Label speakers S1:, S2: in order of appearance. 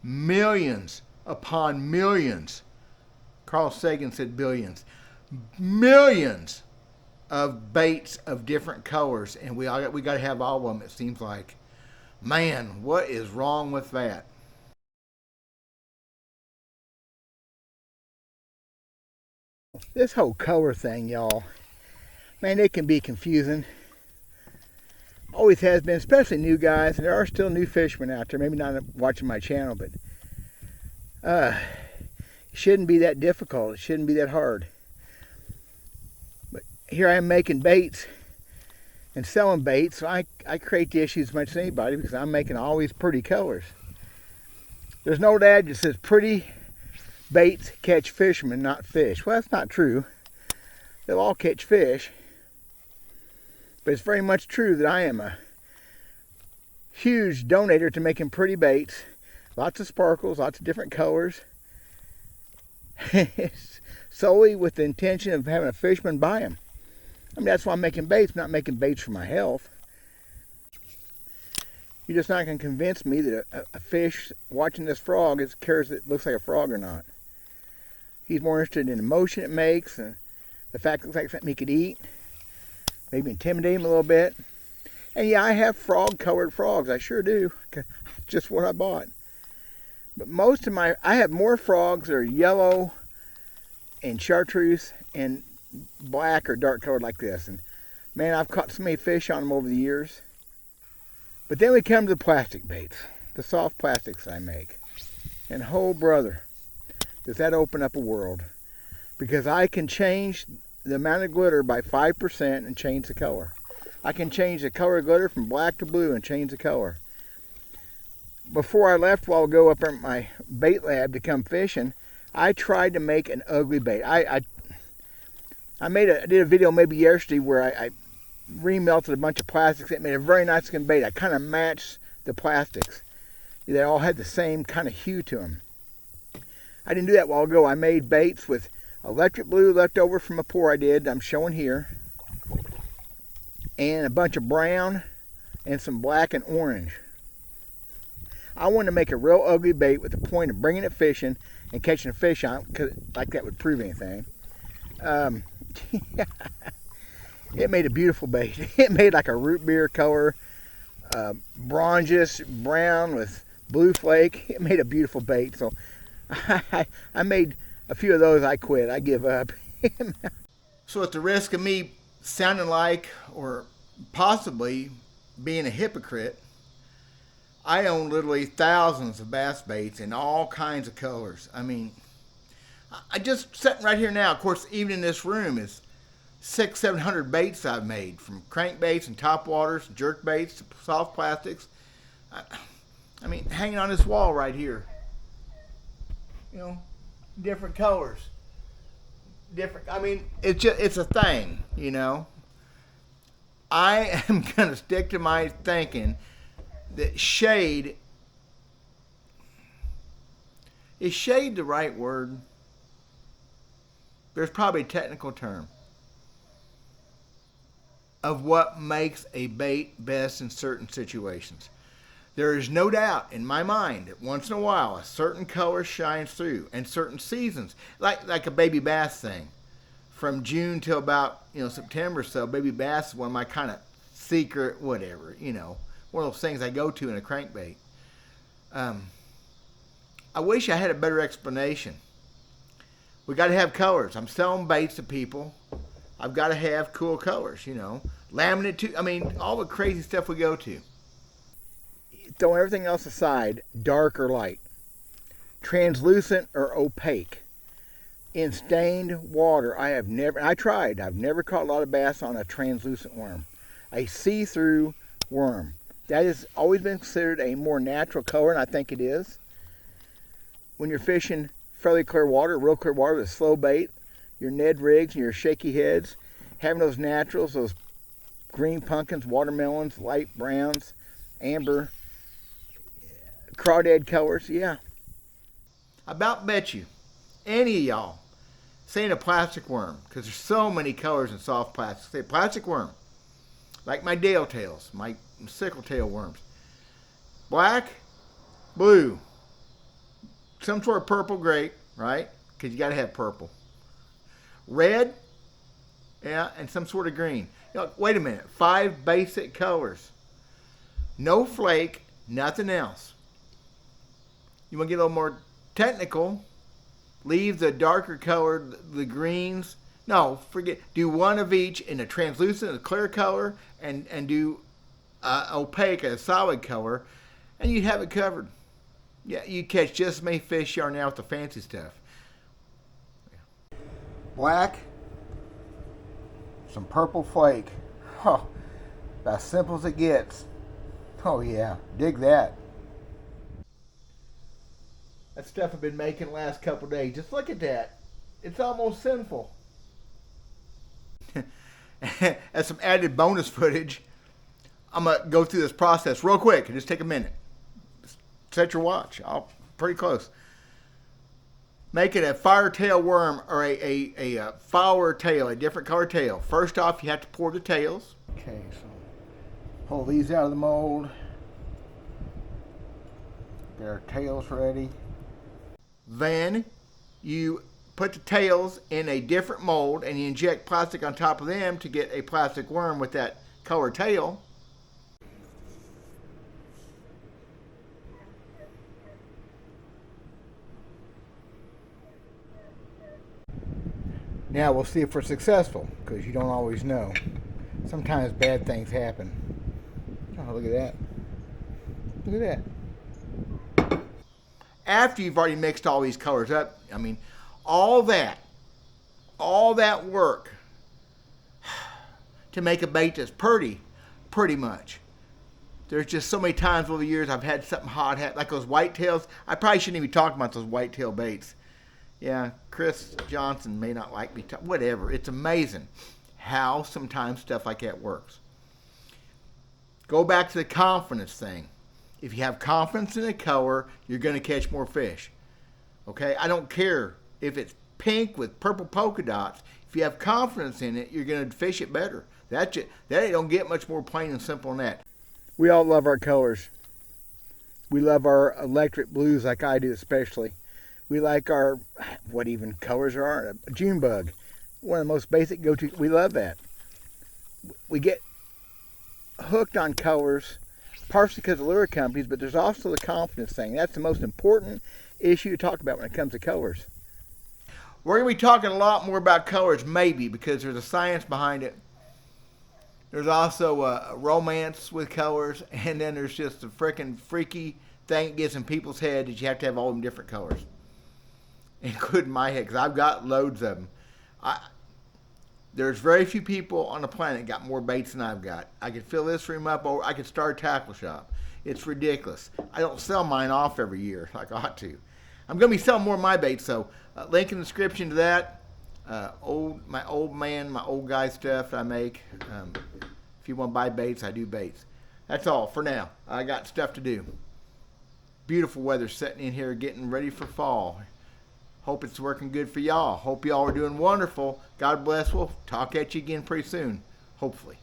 S1: millions upon millions. Carl Sagan said billions. Millions of baits of different colors, and we got to have all of them, it seems like. Man, what is wrong with that? This whole color thing, y'all, man, it can be confusing. Always has been, especially new guys, and there are still new fishermen out there, maybe not watching my channel, but it shouldn't be that difficult. It shouldn't be that hard. But here I am making baits and selling baits, so I create the issue as much as anybody because I'm making all these pretty colors. There's an old adage that says pretty baits catch fishermen, not fish. Well, that's not true. They'll all catch fish. But it's very much true that I am a huge donator to making pretty baits. Lots of sparkles, lots of different colors. Solely with the intention of having a fisherman buy them. I mean, that's why I'm making baits, not making baits for my health. You're just not going to convince me that a fish watching this frog cares if it looks like a frog or not. He's more interested in the motion it makes and the fact it looks like something he could eat. Maybe intimidate him a little bit. And yeah, I have frog-colored frogs. I sure do. Just what I bought. But most of I have more frogs that are yellow and chartreuse and black or dark colored like this. And man, I've caught so many fish on them over the years. But then we come to the plastic baits, the soft plastics that I make. And oh brother, does that open up a world. Because I can change the amount of glitter by 5% and change the color. I can change the color of glitter from black to blue and change the color. Before I left a while ago up at my bait lab to come fishing, I tried to make an ugly bait. I did a video maybe yesterday where I remelted a bunch of plastics. It made a very nice looking bait. I kind of matched the plastics. They all had the same kind of hue to them. I didn't do that a while ago. I made baits with electric blue left over from a pour I did, I'm showing here, and a bunch of brown and some black and orange. I wanted to make a real ugly bait with the point of bringing it fishing and catching a fish on it, because like that would prove anything. It made a beautiful bait. It made like a root beer color, bronzish brown with blue flake. It made a beautiful bait. So I made a few of those. I quit. I give up. So at the risk of me sounding like or possibly being a hypocrite, I own literally thousands of bass baits in all kinds of colors. I mean, I just sitting right here now, of course, even in this room is 600-700 baits I've made, from crankbaits and topwaters, jerk baits to soft plastics. I mean, hanging on this wall right here. You know, different colors. Different, I mean, it's a thing, you know. I am going to stick to my thinking that shade, is shade the right word? There's probably a technical term of what makes a bait best in certain situations. There is no doubt in my mind that once in a while a certain color shines through, and certain seasons, like a baby bass thing, from June till about September or so. Baby bass is one of my kind of secret whatever, one of those things I go to in a crankbait. I wish I had a better explanation. We got to have colors. I'm selling baits to people. I've got to have cool colors, laminate too. I mean, all the crazy stuff we go to. Throwing everything else aside, dark or light, translucent or opaque, in stained water, I've never caught a lot of bass on a translucent worm, a see-through worm. That has always been considered a more natural color, and I think it is. When you're fishing fairly clear water, real clear water with slow bait, your Ned rigs and your shaky heads, having those naturals, those green pumpkins, watermelons, light browns, amber, crawdad colors, yeah. I about bet you, any of y'all, saying a plastic worm, because there's so many colors in soft plastic. Say plastic worm, like my Dale tails, my sickle tail worms. Black, blue, some sort of purple, great, right? Because you got to have purple. Red, yeah, and some sort of green. You know, wait a minute, 5 basic colors. No flake, nothing else. You want to get a little more technical, leave the darker colored, the greens. No, forget, do one of each in a translucent, a clear color, and do opaque, a solid color, and you'd have it covered. Yeah, you catch just as many fish you are now with the fancy stuff. Black, some purple flake. Oh, about as simple as it gets. Oh yeah, dig that. That stuff I've been making the last couple of days. Just look at that. It's almost sinful. As some added bonus footage, I'm going to go through this process real quick. Just take a minute. Set your watch. I'll pretty close. Making a fire tail worm or a flower tail, a different color tail. First off, you have to pour the tails. Okay, so pull these out of the mold. Get our tails ready. Then you put the tails in a different mold and you inject plastic on top of them to get a plastic worm with that colored tail. Now we'll see if we're successful, because you don't always know. Sometimes bad things happen. Oh, look at that. Look at that. After you've already mixed all these colors up, I mean, all that work to make a bait that's pretty much. There's just so many times over the years I've had something hot happen, like those whitetails. I probably shouldn't even be talking about those whitetail baits. Yeah, Chris Johnson may not like me. Whatever. It's amazing how sometimes stuff like that works. Go back to the confidence thing. If you have confidence in a color, you're going to catch more fish. Okay? I don't care if it's pink with purple polka dots. If you have confidence in it, you're going to fish it better. That don't get much more plain and simple than that. We all love our colors. We love our electric blues, like I do especially. We like our, what even colors are, a June bug. One of the most basic go-to. We love that. We get hooked on colors, partially because of lure companies, but there's also the confidence thing. That's the most important issue to talk about when it comes to colors. We're going to be talking a lot more about colors, maybe, because there's a science behind it. There's also a romance with colors, and then there's just a freaking freaky thing that gets in people's head that you have to have all them different colors. Including my head, because I've got loads of them. There's very few people on the planet that got more baits than I've got. I could fill this room up, or I could start a tackle shop. It's ridiculous. I don't sell mine off every year like I ought to. I'm going to be selling more of my baits, so link in the description to that. My old guy stuff I make. If you want to buy baits, I do baits. That's all for now. I got stuff to do. Beautiful weather setting in here, getting ready for fall. Hope it's working good for y'all. Hope y'all are doing wonderful. God bless. We'll talk at you again pretty soon, hopefully.